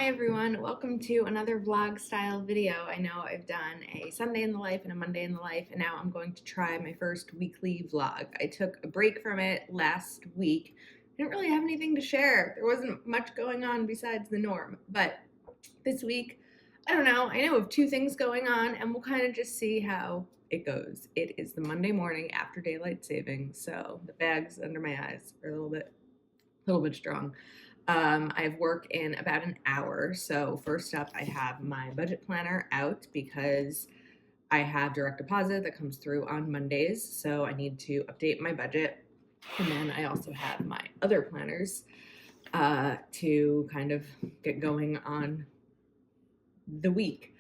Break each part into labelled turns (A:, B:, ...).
A: Hi everyone, welcome to another vlog style video. I know I've done a Sunday in the life and a Monday in the life, and now I'm going to try my first weekly vlog. I took a break from it last week. I didn't really have anything to share. There wasn't much going on besides the norm, but this week, I don't know, I know of two things going on and we'll kind of just see how it goes. It is the Monday morning after daylight savings, so the bags under my eyes are a little bit strong. I have work in about an hour. So first up, I have my budget planner out because I have direct deposit that comes through on Mondays. So I need to update my budget. And then I also have my other planners to kind of get going on the week.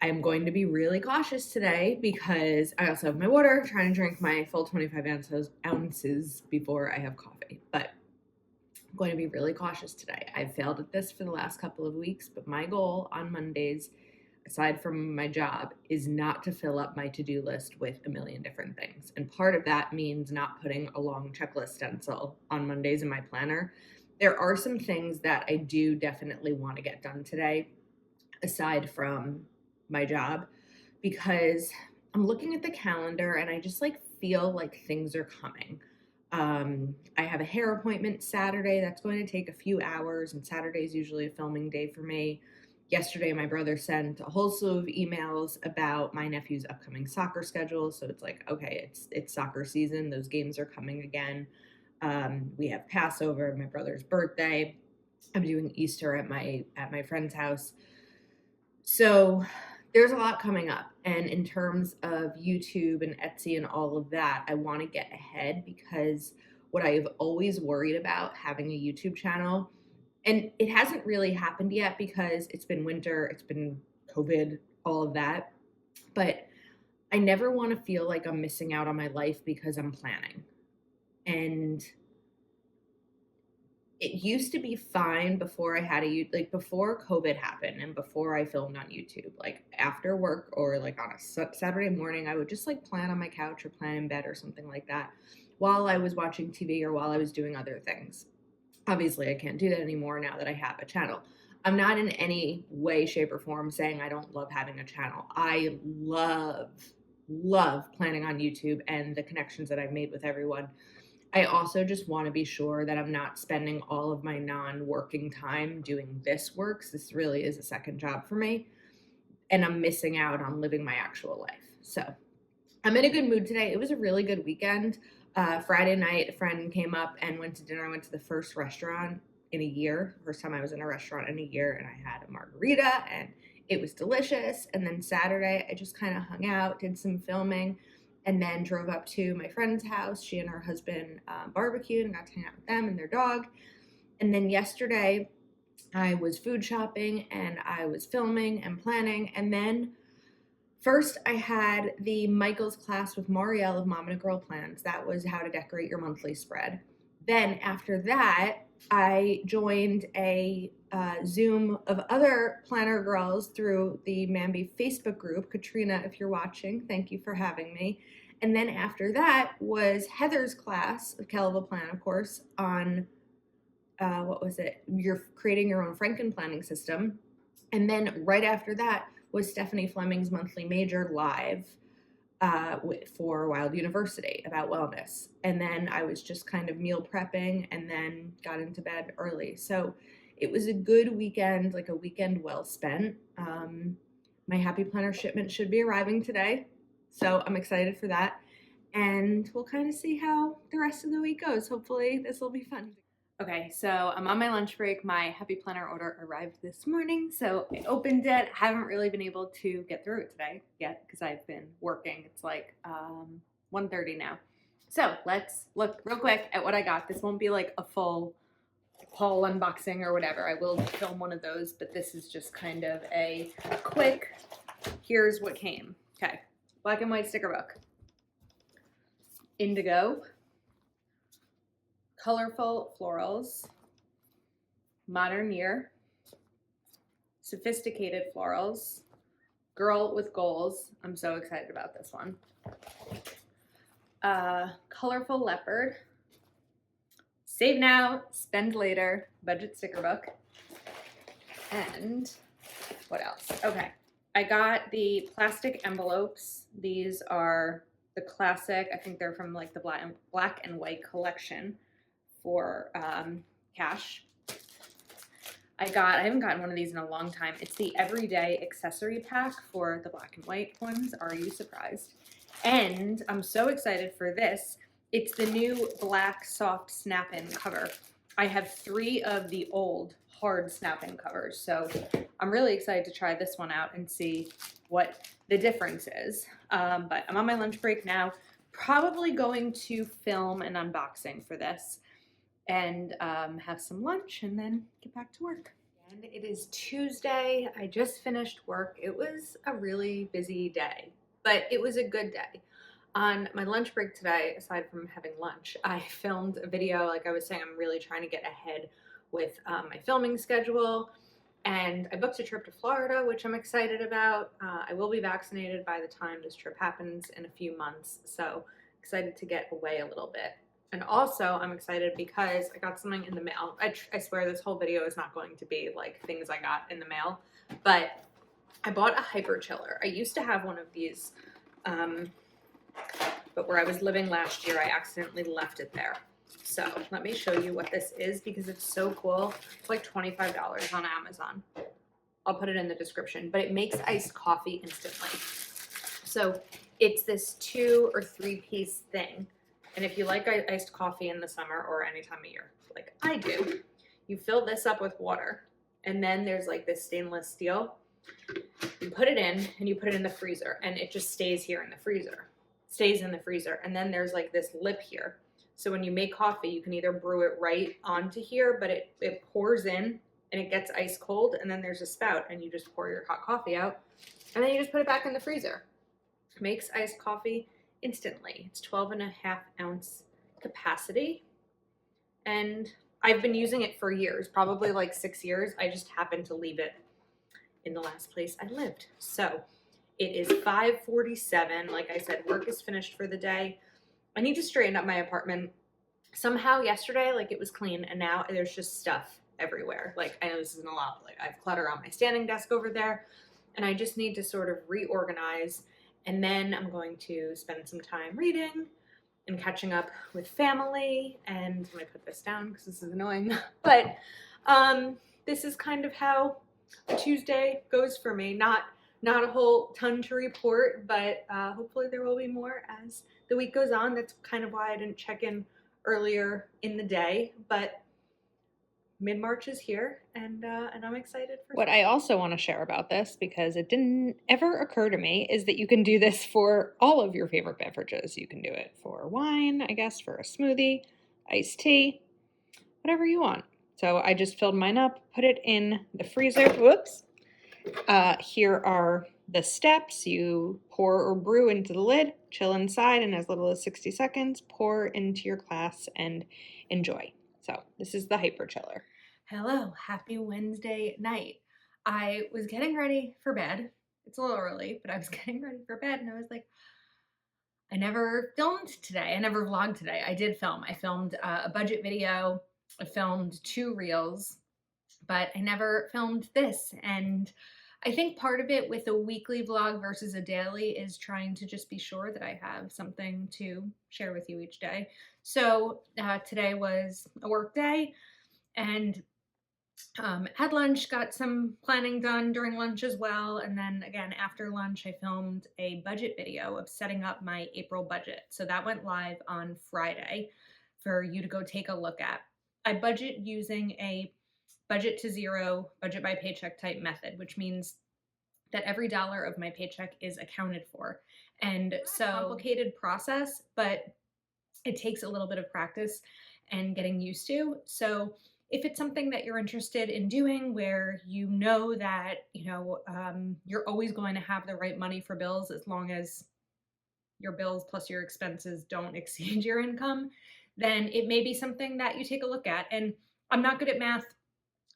A: I'm going to be really cautious today because I also have my water, trying to drink my full 25 ounces before I have coffee. But I'm going to be really cautious today. I've failed at this for the last couple of weeks, but my goal on Mondays, aside from my job, is not to fill up my to-do list with a million different things. And part of that means not putting a long checklist stencil on Mondays in my planner. There are some things that I do definitely want to get done today, aside from my job, because I'm looking at the calendar and I just feel like things are coming. I have a hair appointment Saturday that's going to take a few hours, and Saturday is usually a filming day for me. Yesterday, my brother sent a whole slew of emails about my nephew's upcoming soccer schedule. So it's like, okay, it's soccer season. Those games are coming again. We have Passover, my brother's birthday. I'm doing Easter at my friend's house. So there's a lot coming up. And in terms of YouTube and Etsy and all of that, I want to get ahead because what I've always worried about having a YouTube channel, and it hasn't really happened yet because it's been winter, it's been COVID, all of that. But I never want to feel like I'm missing out on my life because I'm planning. And it used to be fine before I had before COVID happened and before I filmed on YouTube. Like after work or like on a Saturday morning, I would just plan on my couch or plan in bed or something like that while I was watching TV or while I was doing other things. Obviously, I can't do that anymore now that I have a channel. I'm not in any way, shape, or form saying I don't love having a channel. I love planning on YouTube and the connections that I've made with everyone. I also just want to be sure that I'm not spending all of my non-working time doing this work. This really is a second job for me, and I'm missing out on living my actual life. So I'm in a good mood today. It was a really good weekend. Friday night, a friend came up and went to dinner. I went to the first restaurant in a year. First time I was in a restaurant in a year, and I had a margarita, and it was delicious. And then Saturday, I just kind of hung out, did some filming, and then drove up to my friend's house. She and her husband barbecued and got to hang out with them and their dog. And then yesterday, I was food shopping and I was filming and planning. And then first, I had the Michaels class with Marielle of Mom and a Girl Plans. That was how to decorate your monthly spread. Then after that, I joined a Zoom of other planner girls through the Mambi Facebook group. Katrina, if you're watching, thank you for having me. And then after that was Heather's class of Kelva Plan, of course, on what was it? You're creating your own Franken planning system. And then right after that was Stephanie Fleming's monthly major live for Wild University about wellness. And then I was just kind of meal prepping and then got into bed early. So it was a good weekend, like a weekend well spent. My Happy Planner shipment should be arriving today. So I'm excited for that. And we'll kind of see how the rest of the week goes. Hopefully this will be fun. Okay, so I'm on my lunch break. My Happy Planner order arrived this morning, so I opened it. Haven't really been able to get through it today yet because I've been working. It's like 1:30 now. So let's look real quick at what I got. This won't be like a full haul unboxing or whatever. I will film one of those, but this is just kind of a quick, here's what came. Okay, black and white sticker book. Indigo. Colorful florals, modern year, sophisticated florals, girl with goals. I'm so excited about this one. Colorful leopard, save now, spend later, budget sticker book, And what else? Okay, I got the plastic envelopes. These are the classic, I think they're from like the black and white collection for cash. I haven't gotten one of these in a long time. It's the everyday accessory pack for the black and white ones. Are you surprised? And I'm so excited for this. It's the new black soft snap-in cover. I have 3 of the old hard snap-in covers, so I'm really excited to try this one out and see what the difference is. But I'm on my lunch break now. Probably going to film an unboxing for this and have some lunch and then get back to work. And it is Tuesday. I just finished work. It was a really busy day, but it was a good day. On my lunch break today, aside from having lunch, I filmed a video. Like I was saying, I'm really trying to get ahead with my filming schedule. And I booked a trip to Florida, which I'm excited about. I will be vaccinated by the time this trip happens in a few months. So excited to get away a little bit. And also I'm excited because I got something in the mail. I swear this whole video is not going to be like things I got in the mail, but I bought a hyper chiller. I used to have one of these, but where I was living last year, I accidentally left it there. So let me show you what this is because it's so cool. It's like $25 on Amazon. I'll put it in the description, but it makes iced coffee instantly. So it's this 2 or 3 piece thing. And if you like iced coffee in the summer or any time of year, like I do, you fill this up with water. And then there's like this stainless steel. You put it in and you put it in the freezer and it just stays here in the freezer. Stays in the freezer. And then there's like this lip here. So when you make coffee, you can either brew it right onto here, but it pours in and it gets ice cold. And then there's a spout and you just pour your hot coffee out. And then you just put it back in the freezer. Makes iced coffee instantly. It's 12.5 ounce capacity. And I've been using it for years, probably like 6 years. I just happened to leave it in the last place I lived. So it is 5:47. Like I said, work is finished for the day. I need to straighten up my apartment. Somehow yesterday, like it was clean, and now there's just stuff everywhere. Like I know this isn't a lot, but like I have clutter on my standing desk over there, and I just need to sort of reorganize. And then I'm going to spend some time reading and catching up with family. And let me put this down because this is annoying. But this is kind of how a Tuesday goes for me. Not a whole ton to report, but hopefully there will be more as the week goes on. That's kind of why I didn't check in earlier in the day, but mid-March is here, and I'm excited for what I also want to share about this, because it didn't ever occur to me, is that you can do this for all of your favorite beverages. You can do it for wine, I guess, for a smoothie, iced tea, whatever you want. So I just filled mine up, put it in the freezer. Whoops. Here are the steps. You pour or brew into the lid, chill inside in as little as 60 seconds, pour into your glass, and enjoy. So this is the hyper chiller. Hello, happy Wednesday night. I was getting ready for bed. It's a little early, but I was getting ready for bed and I was like, I never filmed today. I never vlogged today. I did film. I filmed a budget video. I filmed 2 reels, but I never filmed this. And I think part of it with a weekly vlog versus a daily is trying to just be sure that I have something to share with you each day. So today was a work day and had lunch, got some planning done during lunch as well. And then again, after lunch, I filmed a budget video of setting up my April budget. So that went live on Friday for you to go take a look at. I budget using a budget to zero, budget by paycheck type method, which means that every dollar of my paycheck is accounted for. And so complicated process, but it takes a little bit of practice and getting used to. So if it's something that you're interested in doing where you know that, you're always going to have the right money for bills as long as your bills plus your expenses don't exceed your income, then it may be something that you take a look at. And I'm not good at math.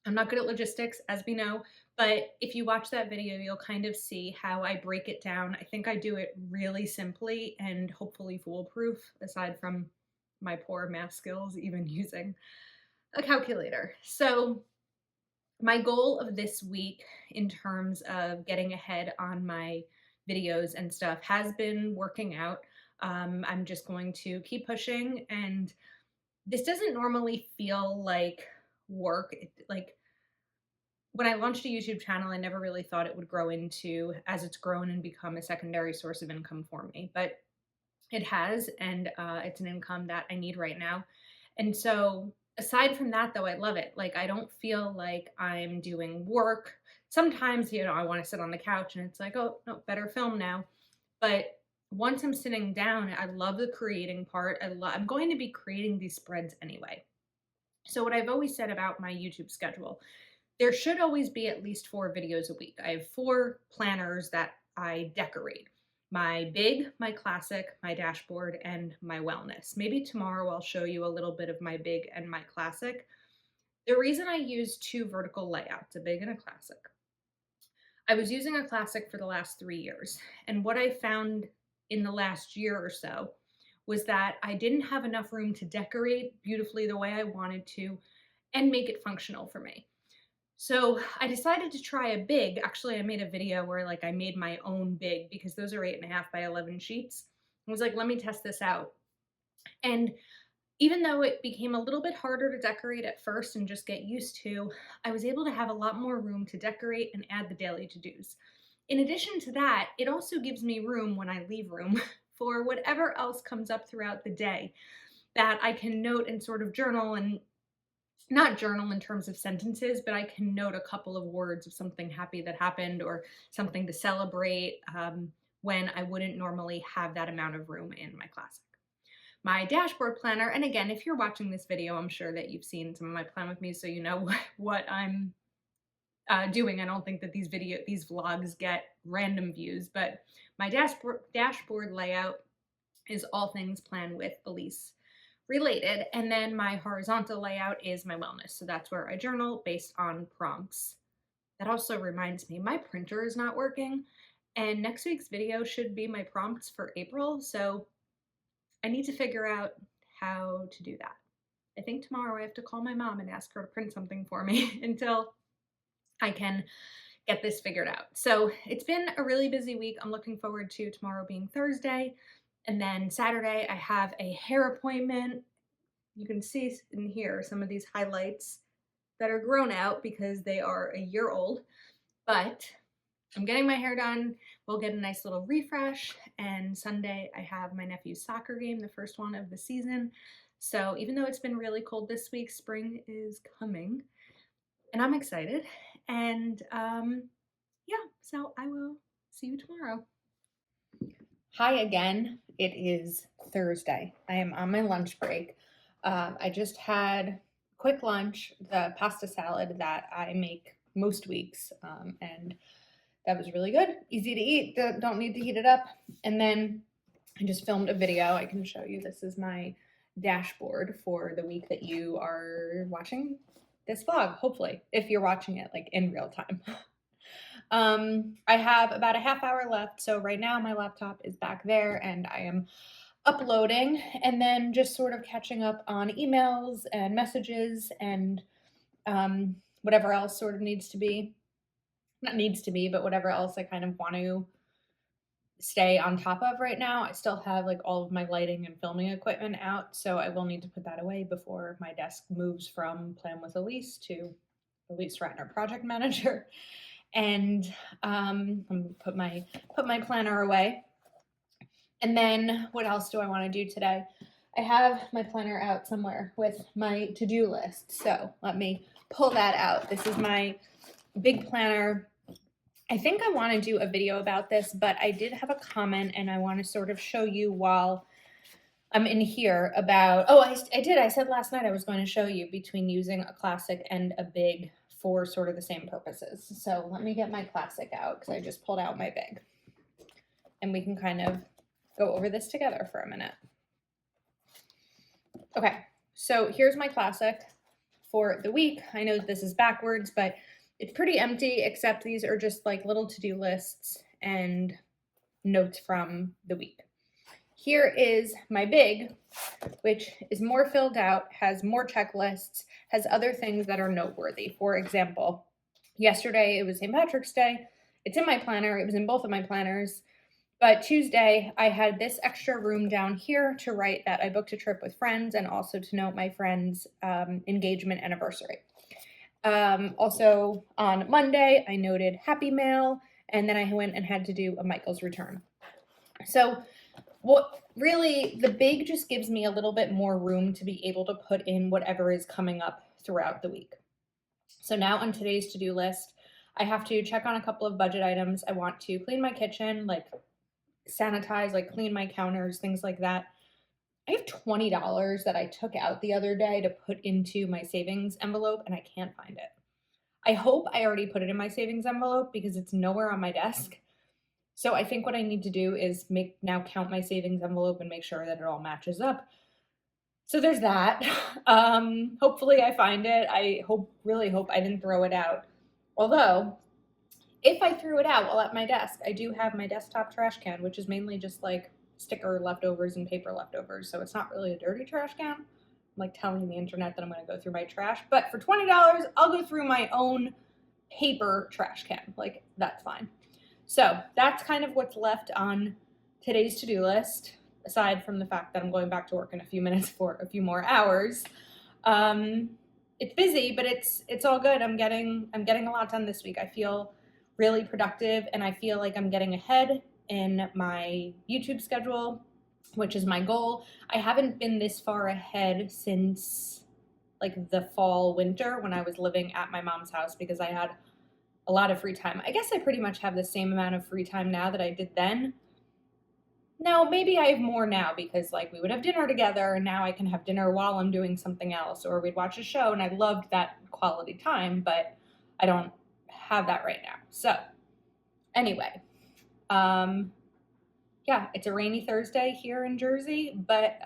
A: I'm not good at logistics, as we know, but if you watch that video, you'll kind of see how I break it down. I think I do it really simply and hopefully foolproof, aside from my poor math skills, even using a calculator. So My goal of this week in terms of getting ahead on my videos and stuff has been working out. I'm just going to keep pushing, and this doesn't normally feel like work. Like when I launched a YouTube channel, I never really thought it would grow into as it's grown and become a secondary source of income for me, but it has, and it's an income that I need right now. And so, aside from that, though, I love it. Like, I don't feel like I'm doing work. Sometimes, I want to sit on the couch and it's like, oh, no, better film now. But once I'm sitting down, I love the creating part. I'm going to be creating these spreads anyway. So, what I've always said about my YouTube schedule, there should always be at least 4 videos a week. I have 4 planners that I decorate: my big, my classic, my dashboard, and my wellness. Maybe tomorrow I'll show you a little bit of my big and my classic. The reason I use 2 vertical layouts, a big and a classic, I was using a classic for the last 3 years. And what I found in the last year or so was that I didn't have enough room to decorate beautifully the way I wanted to and make it functional for me. So I decided to try a big. Actually, I made a video where like I made my own big because those are 8.5 by 11 sheets. I was like, let me test this out. And even though it became a little bit harder to decorate at first and just get used to, I was able to have a lot more room to decorate and add the daily to-dos. In addition to that, it also gives me room when I leave room for whatever else comes up throughout the day that I can note and sort of journal, and not journal in terms of sentences, but I can note a couple of words of something happy that happened or something to celebrate when I wouldn't normally have that amount of room in my classic. My dashboard planner, and again, if you're watching this video, I'm sure that you've seen some of my plan with me, so you know what I'm doing. I don't think that these vlogs get random views, but my dashboard layout is all things Plan with Elise related. And then my horizontal layout is my wellness. So that's where I journal based on prompts. That also reminds me, my printer is not working, and next week's video should be my prompts for April. So I need to figure out how to do that. I think tomorrow I have to call my mom and ask her to print something for me until I can get this figured out. So it's been a really busy week. I'm looking forward to tomorrow being Thursday. And then Saturday, I have a hair appointment. You can see in here some of these highlights that are grown out because they are a year old. But I'm getting my hair done. We'll get a nice little refresh. And Sunday, I have my nephew's soccer game, the first one of the season. So even though it's been really cold this week, spring is coming. And I'm excited. And yeah, so I will see you tomorrow. Hi again. It is Thursday. I am on my lunch break. I just had quick lunch, the pasta salad that I make most weeks, and that was really good. Easy to eat, don't need to heat it up. And then I just filmed a video. I can show you. This is my dashboard for the week that you are watching this vlog, hopefully, if you're watching it like in real time. I have about a half hour left. So right now my laptop is back there and I am uploading and then just sort of catching up on emails and messages and whatever else sort of needs to be, not needs to be, but whatever else I kind of want to stay on top of right now. I still have like all of my lighting and filming equipment out, so I will need to put that away before my desk moves from Plan with Elise to Elise Ratner Project Manager. And I'm gonna put my planner away. And then what else do I want to do today? I have my planner out somewhere with my to-do list. So let me pull that out. This is my big planner. I think I want to do a video about this, but I did have a comment and I want to sort of show you while I'm in here about, oh, I did. I said last night I was going to show you between using a classic and a big for sort of the same purposes. So let me get my classic out because I just pulled out my big. And we can kind of go over this together for a minute. Okay, so here's my classic for the week. I know this is backwards, but it's pretty empty, except these are just like little to-do lists and notes from the week. Here is my big, which is more filled out, has more checklists, has other things that are noteworthy. For example, Yesterday, it was St. Patrick's Day. It's in my planner. It was in both of my planners. But Tuesday, I had this extra room down here to write that I booked a trip with friends and also to note my friend's engagement anniversary. Also on Monday, I noted Happy Mail, and then I went and had to do a Michael's return. So what really, the big just gives me a little bit more room to be able to put in whatever is coming up throughout the week. So now on today's to-do list, I have to check on a couple of budget items. I want to clean my kitchen, like sanitize, like clean my counters, things like that. I have $20 that I took out the other day to put into my savings envelope and I can't find it. I hope I already put it in my savings envelope because it's nowhere on my desk. So I think what I need to do is count my savings envelope and make sure that it all matches up. So there's that. Hopefully I find it. I really hope I didn't throw it out. Although, if I threw it out while at my desk, I do have my desktop trash can, which is mainly just like sticker leftovers and paper leftovers. So it's not really a dirty trash can. I'm like telling the internet that I'm going to go through my trash. But for $20, I'll go through my own paper trash can. Like, that's fine. So that's kind of what's left on today's to-do list, aside from the fact that I'm going back to work in a few minutes for a few more hours. It's busy, but it's all good. I'm getting a lot done this week. I feel really productive, and I feel like I'm getting ahead in my YouTube schedule, which is my goal. I haven't been this far ahead since like the fall, winter, when I was living at my mom's house because I had a lot of free time. I guess I pretty much have the same amount of free time now that I did then. No, maybe I have more now because like we would have dinner together and now I can have dinner while I'm doing something else, or we'd watch a show, and I loved that quality time, but I don't have that right now. So anyway, yeah, it's a rainy Thursday here in Jersey, but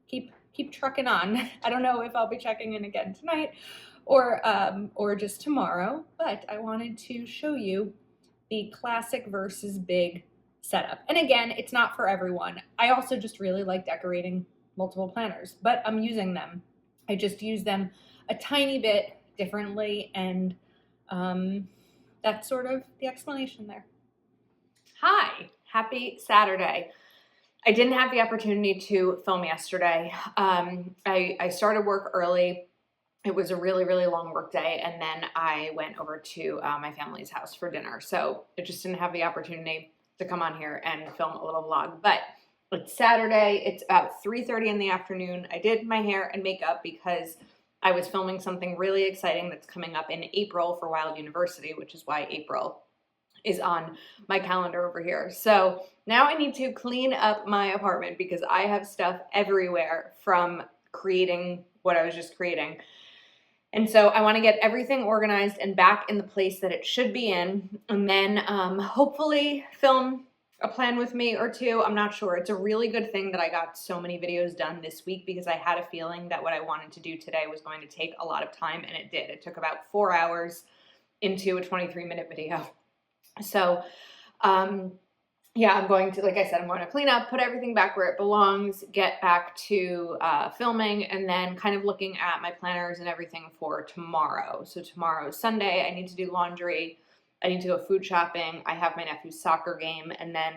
A: keep trucking on. I don't know if I'll be checking in again tonight or just tomorrow, but I wanted to show you the classic versus big setup. And again, it's not for everyone. I also just really like decorating multiple planners, but I'm using them. I just use them a tiny bit differently, and that's sort of the explanation there. Hi, happy Saturday. I didn't have the opportunity to film yesterday. I started work early. It was a really, really long work day, and then I went over to my family's house for dinner. So I just didn't have the opportunity to come on here and film a little vlog. But it's Saturday. It's about 3:30 in the afternoon. I did my hair and makeup because I was filming something really exciting that's coming up in April for Wild University, which is why April is on my calendar over here. So now I need to clean up my apartment because I have stuff everywhere from creating what I was just creating. And so I want to get everything organized and back in the place that it should be in, and then hopefully film a plan with me or two. I'm not sure. It's a really good thing that I got so many videos done this week because I had a feeling that what I wanted to do today was going to take a lot of time, and it did. It took about 4 hours into a 23-minute video. So yeah, I'm going to, like I said, I'm going to clean up, put everything back where it belongs, get back to filming, and then kind of looking at my planners and everything for tomorrow. So tomorrow is Sunday. I need to do laundry. I need to go food shopping. I have my nephew's soccer game, and then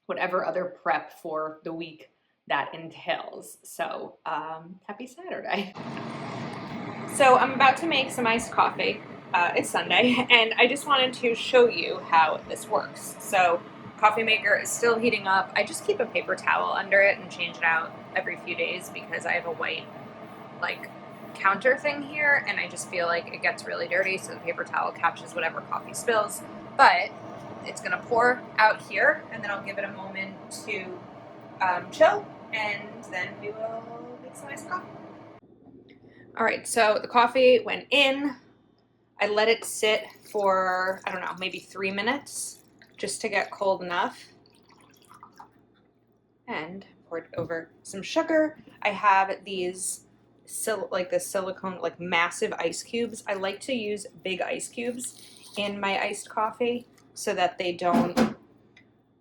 A: whatever other prep for the week that entails. So happy Saturday. So I'm about to make some iced coffee. It's Sunday, and I just wanted to show you how this works. So coffee maker is still heating up. I just keep a paper towel under it and change it out every few days because I have a white like counter thing here, and I just feel like it gets really dirty, so the paper towel catches whatever coffee spills. But it's gonna pour out here, and then I'll give it a moment to chill, and then we will make some iced coffee. All right, so the coffee went in. I let it sit for, I don't know, maybe 3 minutes just to get cold enough, and poured over some sugar. I have these this silicone, like massive ice cubes. I like to use big ice cubes in my iced coffee so that they don't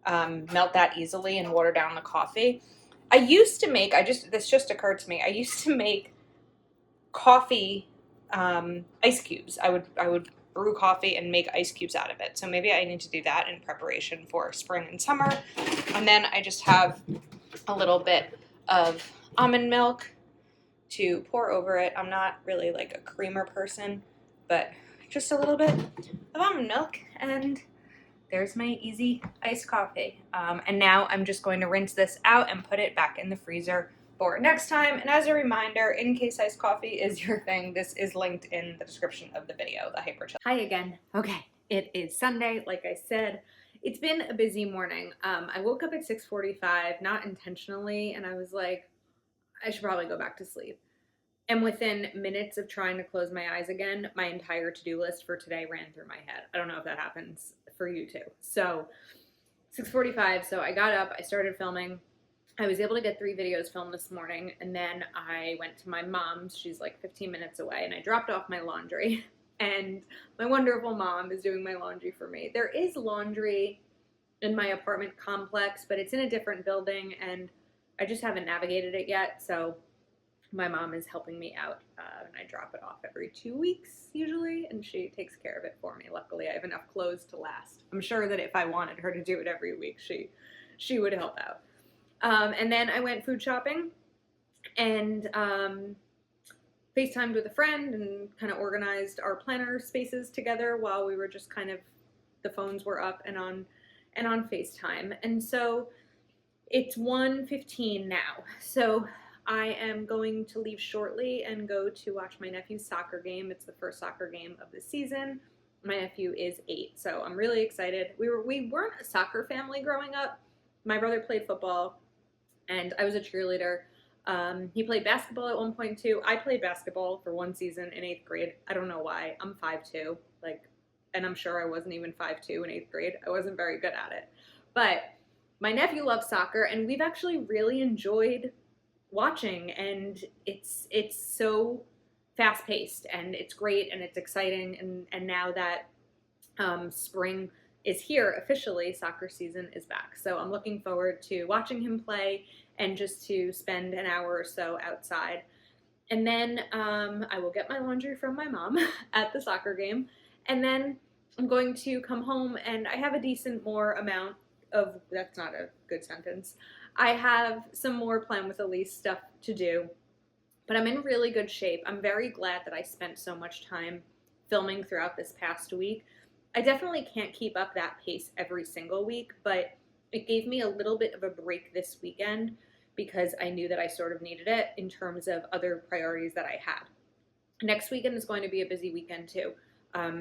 A: melt that easily and water down the coffee. I used to make, this just occurred to me, I used to make coffee ice cubes. I would
B: brew coffee and make ice cubes out of it. So maybe I need to do that in preparation for spring and summer. And then I just have a little bit of almond milk to pour over it. I'm not really like a creamer person, but just a little bit of almond milk, and there's my easy iced coffee. And now I'm just going to rinse this out and put it back in the freezer for next time. And as a reminder, in case iced coffee is your thing, this is linked in the description of the video, the Hyper Chill.
A: Hi again. Okay, it is Sunday, like I said. It's been a busy morning. I woke up at 6:45, not intentionally, and I was like, I should probably go back to sleep. And within minutes of trying to close my eyes again, my entire to-do list for today ran through my head. I don't know if that happens for you too. So 6:45, so I got up, I started filming. I was able to get 3 videos filmed this morning, and then I went to my mom's. She's like 15 minutes away, and I dropped off my laundry. And my wonderful mom is doing my laundry for me. There is laundry in my apartment complex, but it's in a different building, and I just haven't navigated it yet, so my mom is helping me out, and I drop it off every 2 weeks usually, and she takes care of it for me. Luckily, I have enough clothes to last. I'm sure that if I wanted her to do it every week, she would help out. And then I went food shopping and FaceTimed with a friend and kind of organized our planner spaces together while we were just kind of, the phones were up and on FaceTime. And so it's 1:15 now. So I am going to leave shortly and go to watch my nephew's soccer game. It's the first soccer game of the season. My nephew is 8, so I'm really excited. We weren't a soccer family growing up. My brother played football, and I was a cheerleader. He played basketball at one point too. I played basketball for 1 season in 8th grade. I don't know why. I'm 5'2", and I'm sure I wasn't even 5'2" in 8th grade. I wasn't very good at it. But my nephew loves soccer, and we've actually really enjoyed watching, and it's so fast-paced, and it's great, and it's exciting, and now that spring is here officially, soccer season is back. So I'm looking forward to watching him play and just to spend an hour or so outside. And then I will get my laundry from my mom at the soccer game, and then I'm going to come home, and I have a decent more amount of, that's not a good sentence, I have some more Plan with Elise stuff to do, but I'm in really good shape. I'm very glad that I spent so much time filming throughout this past week. I definitely can't keep up that pace every single week, but it gave me a little bit of a break this weekend because I knew that I sort of needed it in terms of other priorities that I had. Next weekend is going to be a busy weekend too.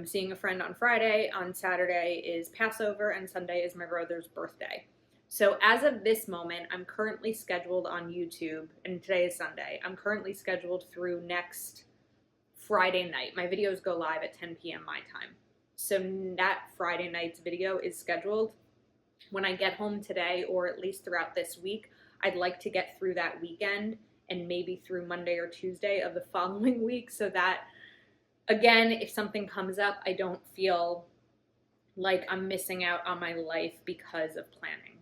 A: Seeing a friend on Friday, on Saturday is Passover, and Sunday is my brother's birthday. So as of this moment, I'm currently scheduled on YouTube, and today is Sunday. I'm currently scheduled through next Friday night. My videos go live at 10 p.m. my time. So that Friday night's video is scheduled. When I get home today, or at least throughout this week, I'd like to get through that weekend and maybe through Monday or Tuesday of the following week, so that, again, if something comes up, I don't feel like I'm missing out on my life because of planning.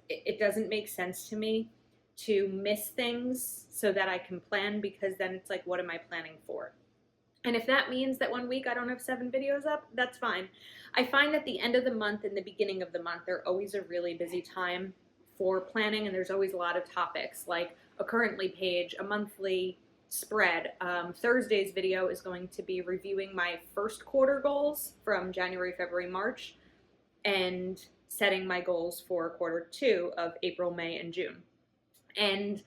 A: It doesn't make sense to me to miss things so that I can plan, because then it's like, what am I planning for? And if that means that 1 week I don't have 7 videos up, that's fine. I find that the end of the month and the beginning of the month, they're always a really busy time for planning, and there's always a lot of topics, like a currently page, a monthly spread. Thursday's video is going to be reviewing my first quarter goals from January, February, March, and setting my goals for Q2 of April, May, and June. And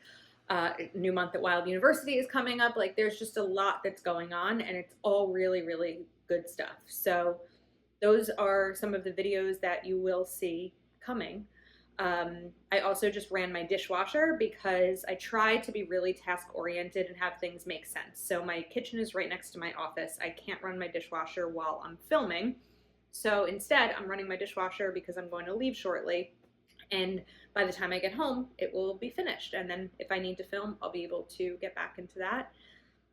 A: new month at Wild University is coming up. Like, there's just a lot that's going on, and it's all really, really good stuff. So those are some of the videos that you will see coming. I also just ran my dishwasher because I try to be really task-oriented and have things make sense. So my kitchen is right next to my office. I can't run my dishwasher while I'm filming. So instead, I'm running my dishwasher because I'm going to leave shortly. And by the time I get home, it will be finished. And then if I need to film, I'll be able to get back into that.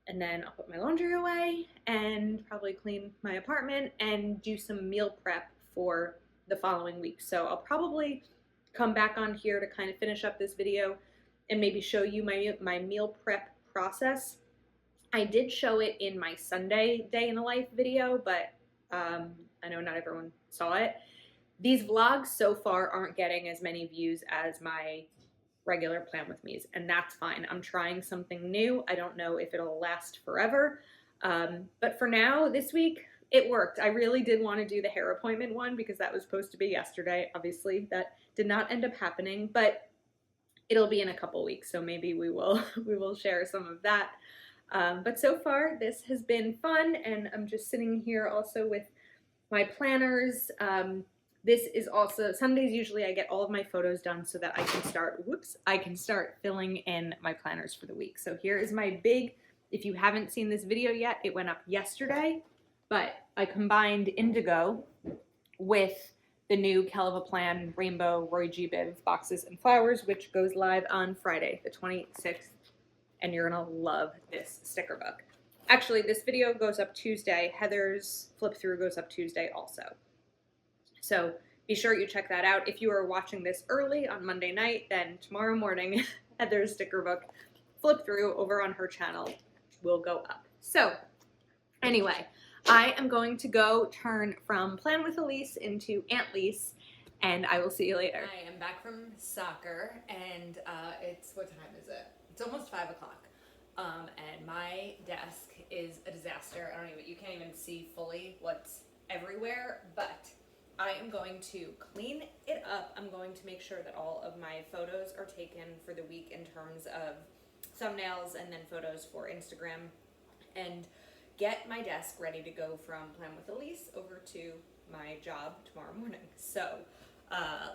A: And then I'll put my laundry away and probably clean my apartment and do some meal prep for the following week. So I'll probably come back on here to kind of finish up this video and maybe show you my meal prep process. I did show it in my Sunday day in the life video, but
B: I know not everyone saw it. These vlogs so far aren't getting as many views as my regular Plan With Me's, and that's fine. I'm trying something new. I don't know if it'll last forever, but for now, this week, it worked. I really did want to do the hair appointment one because that was supposed to be yesterday. Obviously, that did not end up happening, but it'll be in a couple weeks, so maybe we will we will share some of that. But so far, this has been fun, and I'm just sitting here also with my planners. This is also, Sundays usually I get all of my photos done so that I can start filling in my planners for the week. So here is my big, if you haven't seen this video yet, it went up yesterday, but I combined Indigo with the new Kelva Plan Rainbow Roy G. Biv Boxes and Flowers, which goes live on Friday, the 26th, and you're gonna love this sticker book. Actually, this video goes up Tuesday. Heather's flip through goes up Tuesday also. So be sure you check that out. If you are watching this early on Monday night, then tomorrow morning, Heather's sticker book flip through over on her channel will go up. So anyway, I am going to go turn from Plan With Elise into Aunt Lise, and I will see you later.
A: I am back from soccer, and it's, what time is it? It's almost 5 o'clock. And my desk is a disaster. You can't even see fully what's everywhere, but I am going to clean it up. I'm going to make sure that all of my photos are taken for the week in terms of thumbnails and then photos for Instagram, and get my desk ready to go from Plan With Elise over to my job tomorrow morning. So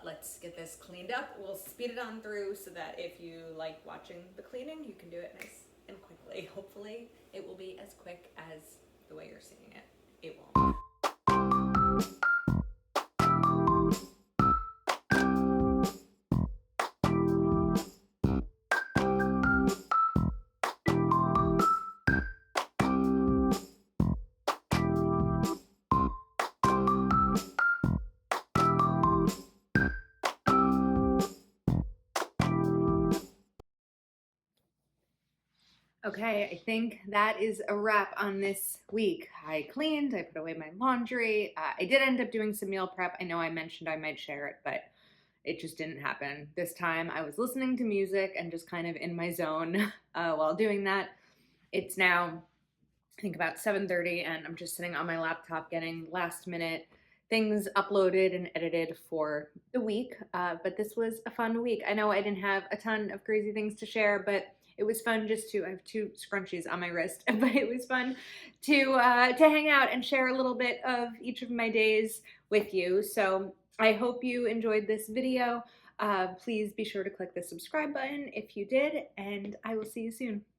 A: let's get this cleaned up. We'll speed it on through so that if you like watching the cleaning, you can do it nice and quickly. Hopefully it will be as quick as the way you're seeing it. It won't. Okay, I think that is a wrap on this week. I cleaned, I put away my laundry. I did end up doing some meal prep. I know I mentioned I might share it, but it just didn't happen. This time I was listening to music and just kind of in my zone while doing that. It's now, I think, about 7:30, and I'm just sitting on my laptop getting last minute things uploaded and edited for the week. But this was a fun week. I know I didn't have a ton of crazy things to share, but it was fun just to, I have 2 scrunchies on my wrist, but it was fun to hang out and share a little bit of each of my days with you. So I hope you enjoyed this video. Please be sure to click the subscribe button if you did, and I will see you soon.